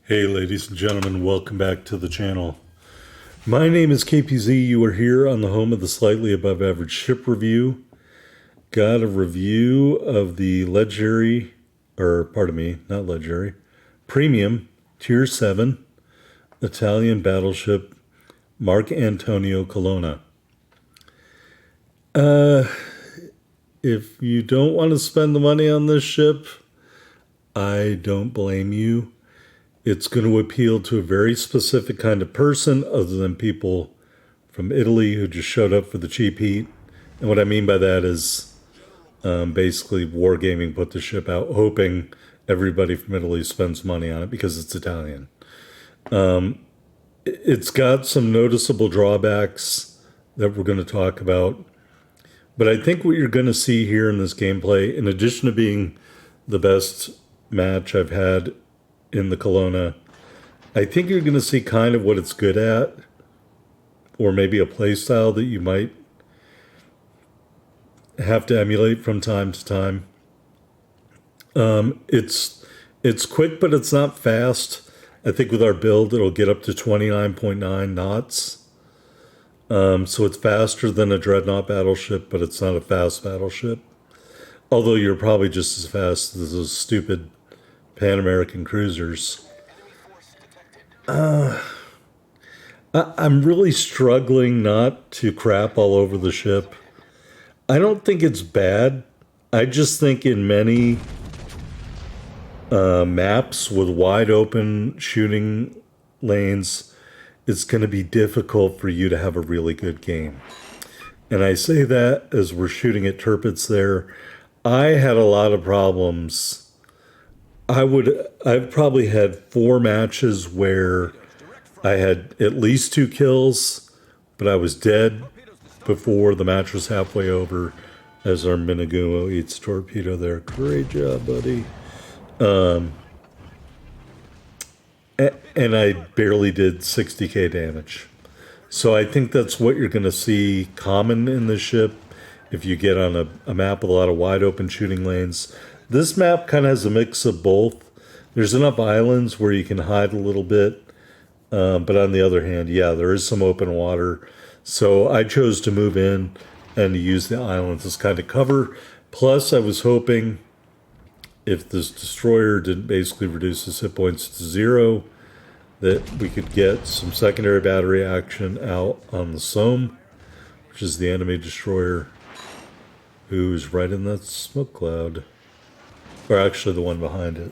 Hey ladies and gentlemen, welcome back to the channel. My name is KPZ. You are here on the home of the Slightly Above Average Ship Review. Got a review of the legendary, or pardon me, not legendary, premium Tier 7 Italian battleship Marcantonio Colonna. If you don't want to spend the money on this ship, I don't blame you. It's going to appeal to a very specific kind of person other than people from Italy who just showed up for the cheap heat. And what I mean by that is basically Wargaming put the ship out hoping everybody from Italy spends money on it because it's Italian. It's got some noticeable drawbacks that we're going to talk about. But I think what you're going to see here in this gameplay, in addition to being the best match I've had in the Colonna, I think you're going to see kind of what it's good at, or maybe a play style that you might have to emulate from time to time. It's quick, but it's not fast. I think with our build, it'll get up to 29.9 knots. So it's faster than a dreadnought battleship, but it's not a fast battleship. Although you're probably just as fast as those stupid Pan American cruisers. I'm really struggling not to crap all over the ship. I don't think it's bad. I just think in many maps with wide open shooting lanes, it's going to be difficult for you to have a really good game. And I say that as we're shooting at Tirpitz there. I had a lot of problems. I've probably had 4 matches where I had at least 2 kills, but I was dead before the match was halfway over as our Minagumo eats torpedo there. Great job, buddy. And I barely did 60k damage. So I think that's what you're going to see common in this ship if you get on a map with a lot of wide open shooting lanes. This map kind of has a mix of both. There's enough islands where you can hide a little bit. But on the other hand, yeah, there is some open water. So I chose to move in and to use the islands as kind of cover. Plus, I was hoping if this destroyer didn't basically reduce his hit points to 0, that we could get some secondary battery action out on the Somme, which is the enemy destroyer who's right in that smoke cloud. Or actually the one behind it.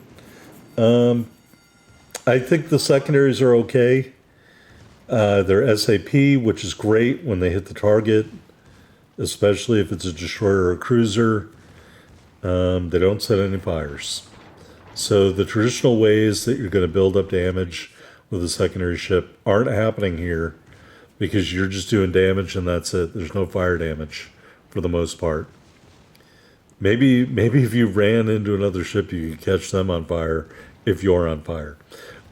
I think the secondaries are okay. They're SAP, which is great when they hit the target, especially if it's a destroyer or a cruiser. They don't set any fires. So the traditional ways that you're going to build up damage with a secondary ship aren't happening here because you're just doing damage and that's it. There's no fire damage for the most part. Maybe if you ran into another ship, you could catch them on fire if you're on fire.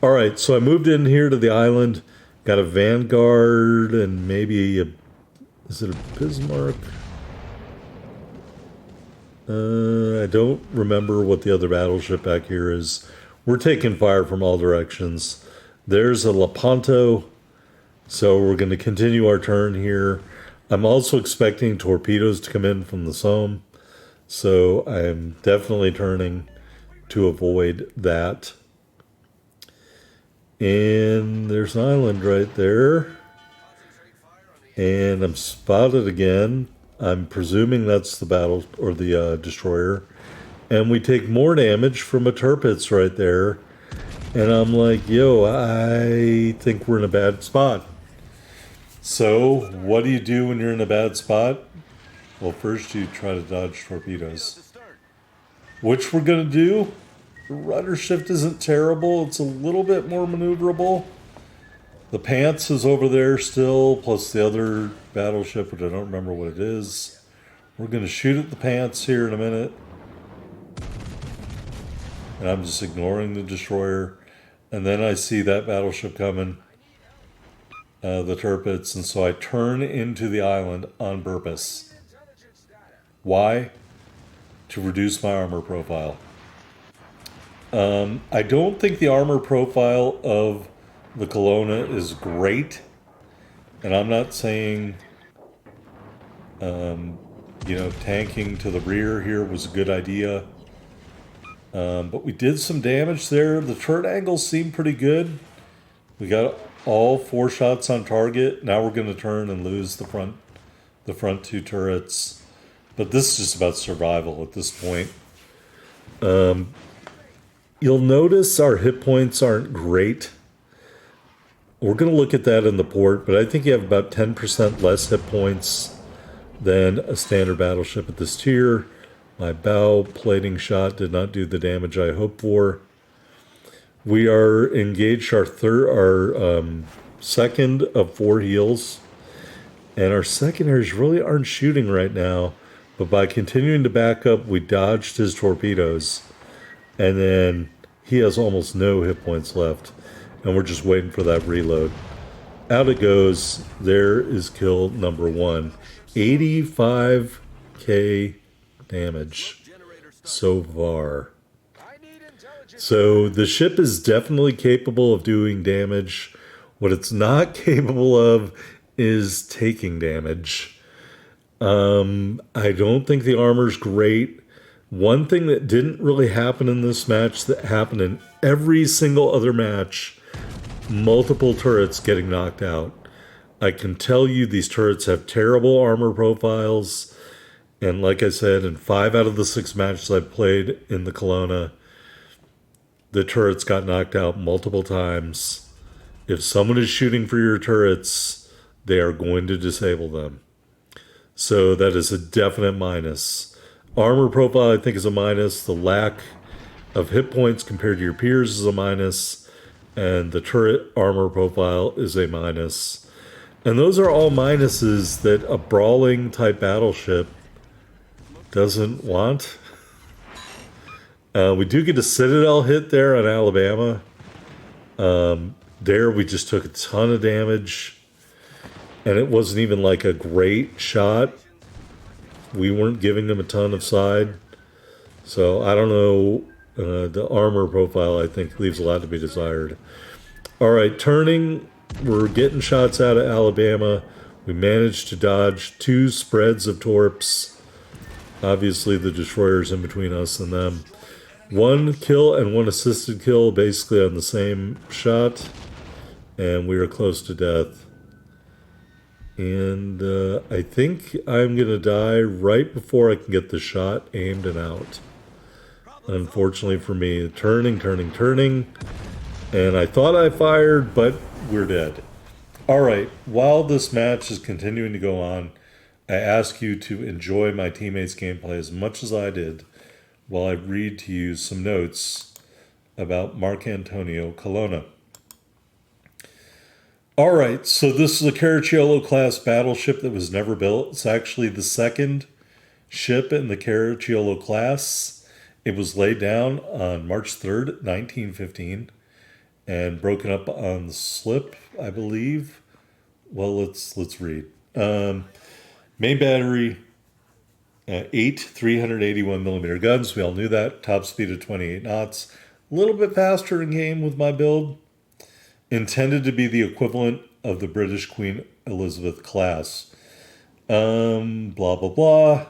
All right, so I moved in here to the island, got a Vanguard and maybe is it a Bismarck? I don't remember what the other battleship back here is. We're taking fire from all directions. There's a Lepanto, so we're going to continue our turn here. I'm also expecting torpedoes to come in from the Somme. So I'm definitely turning to avoid that. And there's an island right there. And I'm spotted again. I'm presuming that's the battle or the destroyer. And we take more damage from a Tirpitz right there. And I'm like, yo, I think we're in a bad spot. So what do you do when you're in a bad spot? Well, first you try to dodge torpedoes, which we're going to do. The rudder shift isn't terrible. It's a little bit more maneuverable. The Pants is over there still, plus the other battleship, which I don't remember what it is. We're going to shoot at the Pants here in a minute. And I'm just ignoring the destroyer. And then I see that battleship coming, the Tirpitz, and so I turn into the island on purpose. Why? To reduce my armor profile. I don't think the armor profile of the Colonna is great, and I'm not saying, tanking to the rear here was a good idea. But we did some damage there. The turret angles seem pretty good. We got all 4 shots on target. Now we're going to turn and lose the front 2 turrets. But this is just about survival at this point. You'll notice our hit points aren't great. We're going to look at that in the port, but I think you have about 10% less hit points than a standard battleship at this tier. My bow plating shot did not do the damage I hoped for. We are engaged our second of 4 heals, and our secondaries really aren't shooting right now. But by continuing to back up, we dodged his torpedoes, and then he has almost no hit points left, and we're just waiting for that reload. Out it goes. There is kill number 1. 85k damage so far. So the ship is definitely capable of doing damage. What it's not capable of is taking damage. I don't think the armor's great. One thing that didn't really happen in this match that happened in every single other match, multiple turrets getting knocked out. I can tell you these turrets have terrible armor profiles. And like I said, in 5 out of the 6 matches I've played in the Colonna, the turrets got knocked out multiple times. If someone is shooting for your turrets, they are going to disable them. So that is a definite minus. Armor profile, I think, is a minus. The lack of hit points compared to your peers is a minus. And the turret armor profile is a minus. And those are all minuses that a brawling type battleship doesn't want. We do get a Citadel hit there on Alabama. There we just took a ton of damage. And it wasn't even like a great shot. We weren't giving them a ton of side. So I don't know. The armor profile, I think, leaves a lot to be desired. All right, turning. We're getting shots out of Alabama. We managed to dodge 2 spreads of torps. Obviously, the destroyer's in between us and them. 1 kill and 1 assisted kill, basically on the same shot. And we are close to death. And I think I'm going to die right before I can get the shot aimed and out. Unfortunately for me, turning. And I thought I fired, but we're dead. All right, while this match is continuing to go on, I ask you to enjoy my teammates' gameplay as much as I did while I read to you some notes about Marcantonio Colonna. All right, so this is a Caracciolo class battleship that was never built. It's actually the second ship in the Caracciolo class. It was laid down on March 3rd, 1915, and broken up on the slip, I believe. Well, let's read. Main battery, 8 381 millimeter guns. We all knew that. Top speed of 28 knots. A little bit faster in game with my build. Intended to be the equivalent of the British Queen Elizabeth class. Blah, blah, blah.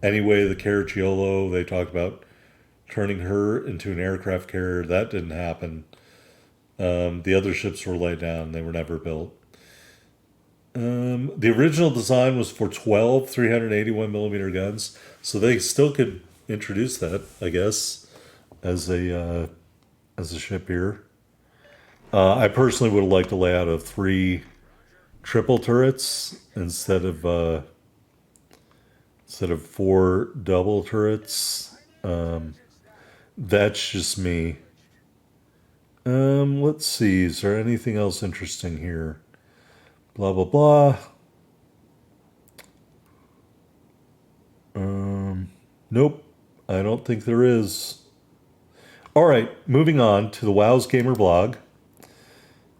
Anyway, the Caracciolo, they talked about turning her into an aircraft carrier. That didn't happen. The other ships were laid down. They were never built. The original design was for 12 381 millimeter guns. So they still could introduce that, I guess, as a ship here. I personally would have liked a layout of 3 triple turrets instead of 4 double turrets. That's just me. Let's see. Is there anything else interesting here? Blah blah blah. Nope. I don't think there is. All right. Moving on to the WoW's Gamer blog.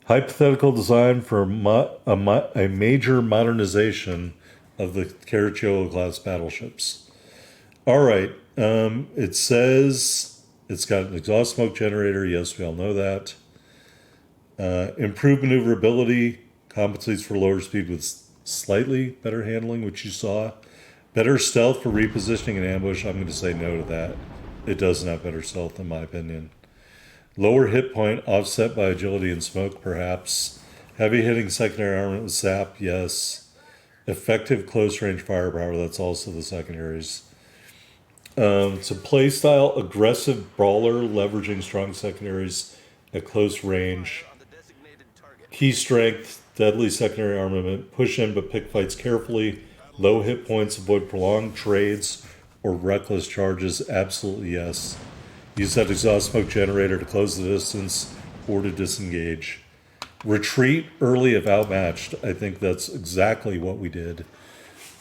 Hypothetical design for a major modernization of the Caracciolo class battleships. All right. It says It's got an exhaust smoke generator. Yes, we all know that. Improved maneuverability, compensates for lower speed with slightly better handling, which you saw. Better stealth for repositioning and ambush. I'm going to say no to that. It doesn't have better stealth, in my opinion. Lower hit point, offset by agility and smoke, perhaps. Heavy hitting secondary armament with sap, yes. Effective close range firepower, that's also the secondaries. It's a playstyle, aggressive brawler, leveraging strong secondaries at close range. Key strength, deadly secondary armament, push in but pick fights carefully. Low hit points, avoid prolonged trades or reckless charges, absolutely yes. Use that exhaust smoke generator to close the distance or to disengage. Retreat early if outmatched. I think that's exactly what we did.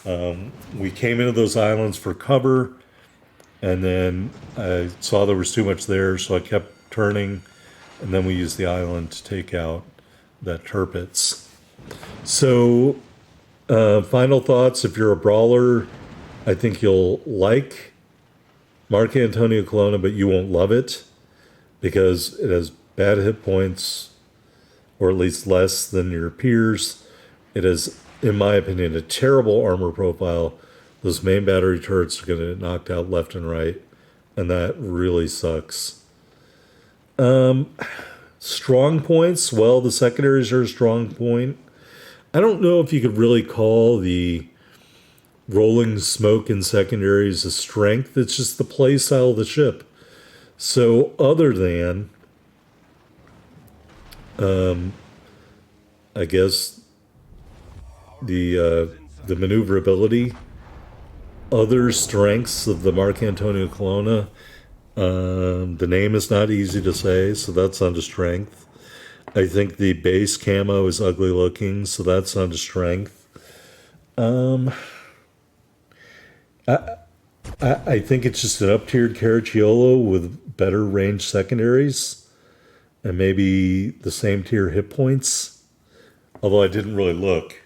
We came into those islands for cover, and then I saw there was too much there, so I kept turning, and then we used the island to take out that Turpitz. So, final thoughts. If you're a brawler, I think you'll like Marcantonio Colonna, but you won't love it because it has bad hit points, or at least less than your peers. It has, in my opinion, a terrible armor profile. Those main battery turrets are going to get knocked out left and right, and that really sucks. Strong points, well, the secondaries are a strong point. I don't know if you could really call the rolling smoke in secondaries a strength. It's just the play style of the ship. So other than, I guess, the maneuverability, other strengths of the Marcantonio Colonna, the name is not easy to say, so that's not a strength. I think the base camo is ugly looking, so that's not a strength. I think it's just an up-tiered Caragiolo with better range secondaries and maybe the same tier hit points, although I didn't really look.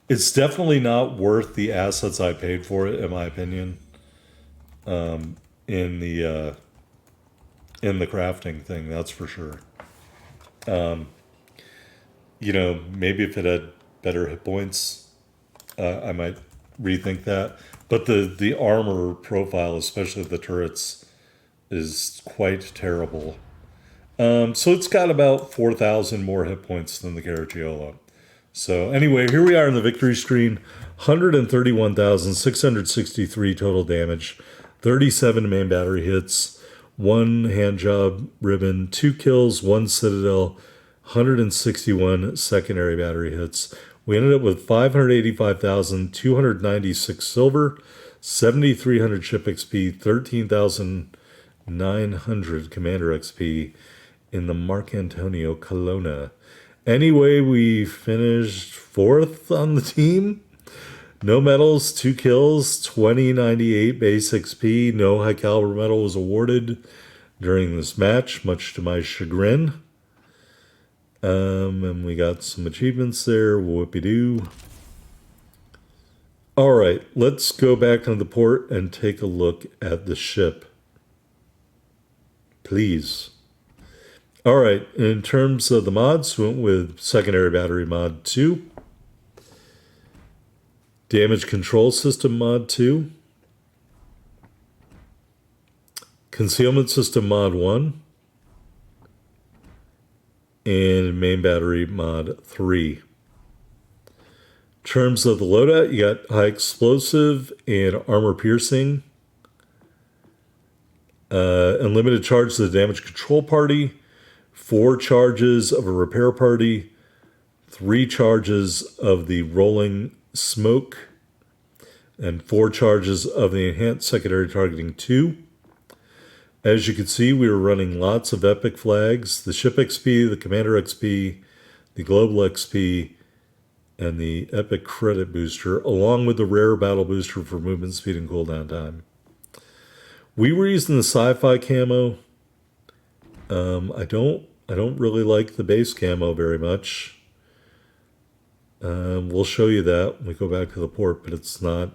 It's definitely not worth the assets I paid for it, in my opinion, in the crafting thing, that's for sure. Maybe if it had better hit points, I might rethink that. But the armor profile, especially the turrets, is quite terrible. So it's got about 4,000 more hit points than the Caragiolo. So anyway, here we are on the victory screen. 131,663 total damage, 37 main battery hits, 1 hand job ribbon, 2 kills, 1 citadel, 161 secondary battery hits. We ended up with 585,296 silver, 7,300 ship XP, 13,900 commander XP in the Marcantonio Colonna. Anyway, we finished 4th on the team. No medals, 2 kills, 2098 base XP. No high caliber medal was awarded during this match, much to my chagrin. And we got some achievements there. Whoopie-doo. All right, let's go back to the port and take a look at the ship. Please. All right, in terms of the mods, we went with secondary battery mod 2. Damage control system mod 2. Concealment system mod 1. And main battery mod 3. In terms of the loadout, you got high explosive and armor piercing. Unlimited charge to the damage control party. 4 charges of a repair party. 3 charges of the rolling smoke. And 4 charges of the enhanced secondary targeting 2. As you can see, we were running lots of epic flags. The ship XP, the commander XP, the global XP, and the epic credit booster, along with the rare battle booster for movement speed and cooldown time. We were using the sci-fi camo. I don't really like the base camo very much. We'll show you that when we go back to the port, but it's not.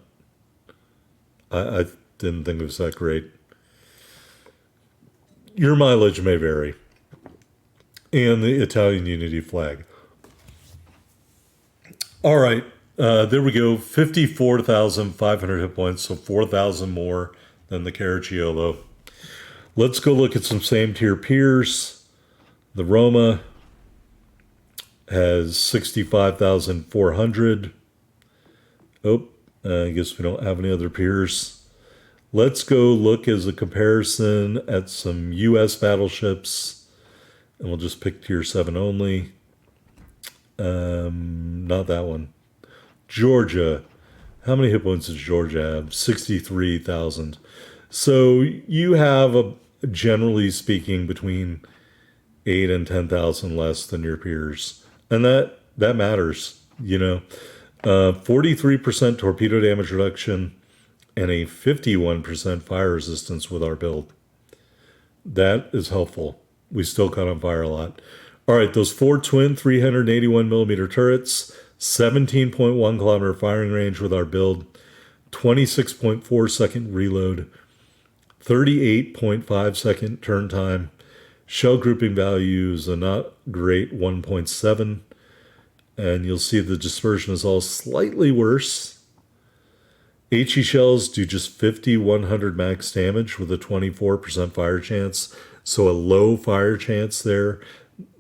I didn't think it was that great. Your mileage may vary. And the Italian Unity flag. All right, there we go. 54,500 hit points, so 4,000 more than the Caragiolo. Let's go look at some same tier peers. The Roma has 65,400. Oh, I guess we don't have any other peers. Let's go look as a comparison at some U.S. battleships, and we'll just pick tier 7 only. Not that one. Georgia. How many hit points does Georgia have? 63,000. So you have, generally speaking, between 8 and 10,000 less than your peers. And that matters, 43% torpedo damage reduction and a 51% fire resistance with our build. That is helpful. We still caught on fire a lot. All right, those 4 twin 381 millimeter turrets, 17.1 kilometer firing range with our build, 26.4 second reload, 38.5 second turn time, shell grouping value is a not great 1.7, and you'll see the dispersion is all slightly worse. HE shells do just 5,100 max damage with a 24% fire chance, so a low fire chance there.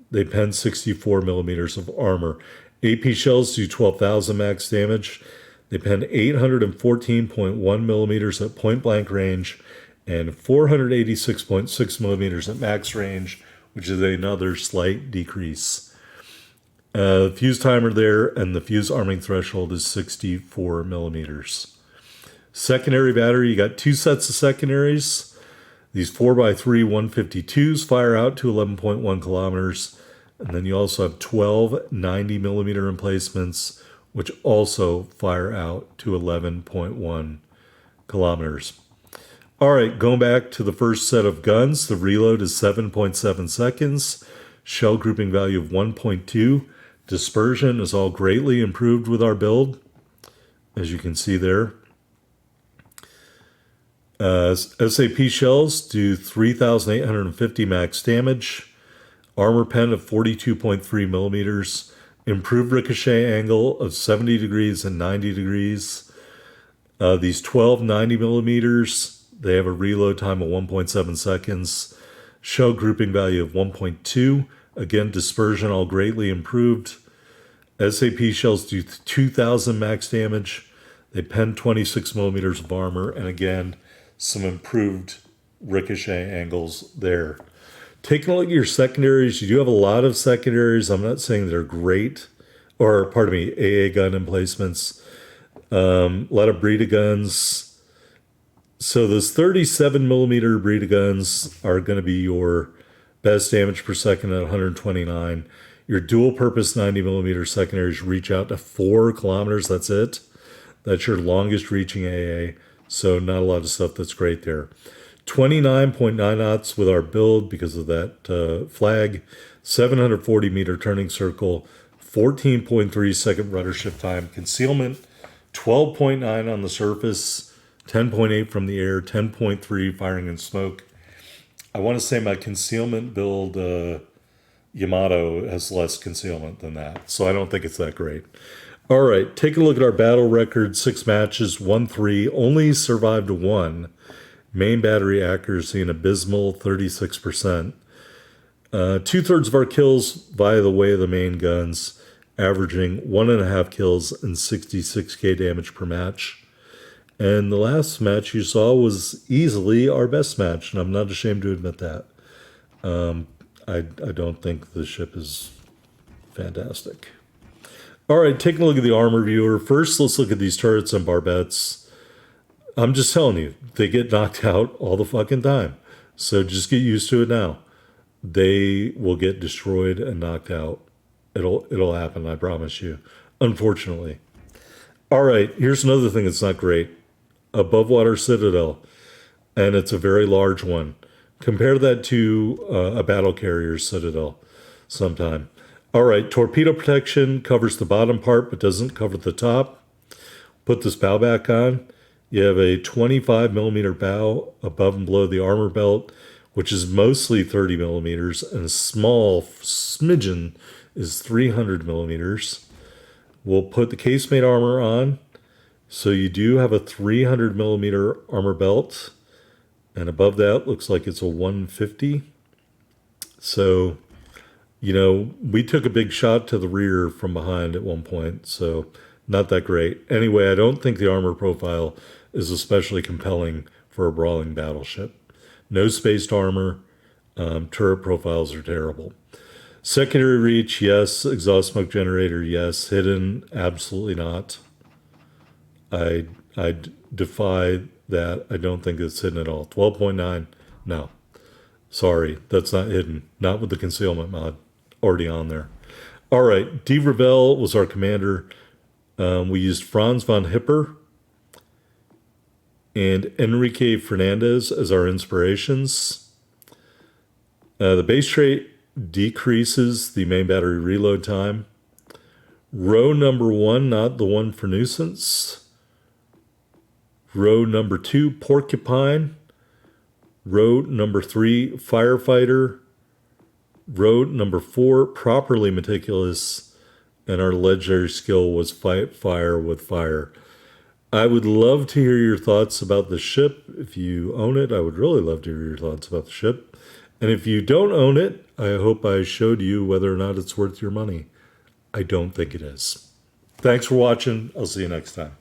They pen 64 millimeters of armor. AP shells do 12,000 max damage. They pen 814.1 millimeters at point blank range and 486.6 millimeters at max range, which is another slight decrease. Fuse timer there, and the fuse arming threshold is 64 millimeters. Secondary battery, you got 2 sets of secondaries. These 4x3 152s fire out to 11.1 kilometers. And then you also have 12 90 millimeter emplacements, which also fire out to 11.1 kilometers. All right, going back to the first set of guns, the reload is 7.7 seconds. Shell grouping value of 1.2. Dispersion is all greatly improved with our build, as you can see there. SAP shells do 3,850 max damage. Armor pen of 42.3 millimeters. Improved ricochet angle of 70 degrees and 90 degrees. These 12 90 millimeters, they have a reload time of 1.7 seconds. Shell grouping value of 1.2. Again, dispersion all greatly improved. SAP shells do 2,000 max damage. They pen 26 millimeters of armor, and again, some improved ricochet angles there. Taking a look at your secondaries, you do have a lot of secondaries. I'm not saying they're great, or pardon me, AA gun emplacements. A lot of Breda guns. So those 37 millimeter Breda guns are going to be your best damage per second at 129. Your dual purpose 90 millimeter secondaries reach out to 4 kilometers. That's it. That's your longest reaching AA. So not a lot of stuff that's great there. 29.9 knots with our build because of that flag. 740 meter turning circle. 14.3 second rudder shift time. Concealment, 12.9 on the surface. 10.8 from the air. 10.3 firing and smoke. I want to say my concealment build, Yamato, has less concealment than that. So I don't think it's that great. All right, take a look at our battle record. 6 matches, 1-3, only survived 1. Main battery accuracy an abysmal 36%. 2/3 of our kills via the way of the main guns, averaging 1.5 kills and 66k damage per match. And the last match you saw was easily our best match, and I'm not ashamed to admit that. I don't think the ship is fantastic. All right, taking a look at the armor viewer. First, let's look at these turrets and barbettes. I'm just telling you, they get knocked out all the fucking time. So just get used to it now. They will get destroyed and knocked out. It'll happen, I promise you. Unfortunately. All right, here's another thing that's not great. Above water citadel, and it's a very large one. Compare that to a battle carrier citadel sometime. All right, torpedo protection covers the bottom part but doesn't cover the top. Put this bow back on. You have a 25 millimeter bow above and below the armor belt, which is mostly 30 millimeters, and a small smidgen is 300 millimeters. We'll put the casemate armor on. So you do have a 300 millimeter armor belt, and above that looks like it's a 150. So, we took a big shot to the rear from behind at one point, so not that great. Anyway, I don't think the armor profile is especially compelling for a brawling battleship. No spaced armor, turret profiles are terrible. Secondary reach, yes. Exhaust smoke generator, yes. Hidden, absolutely not. I defy that. I don't think it's hidden at all. 12.9, no. Sorry, that's not hidden. Not with the concealment mod already on there. All right, D. Ravel was our commander. We used Franz von Hipper and Enrique Fernandez as our inspirations. The base trait decreases the main battery reload time. Row number 1, not the one for nuisance. Row number 2, porcupine. Row number 3, firefighter. Row number 4, properly meticulous. And our legendary skill was fight fire with fire. I would love to hear your thoughts about the ship. If you own it, I would really love to hear your thoughts about the ship. And if you don't own it, I hope I showed you whether or not it's worth your money. I don't think it is. Thanks for watching. I'll see you next time.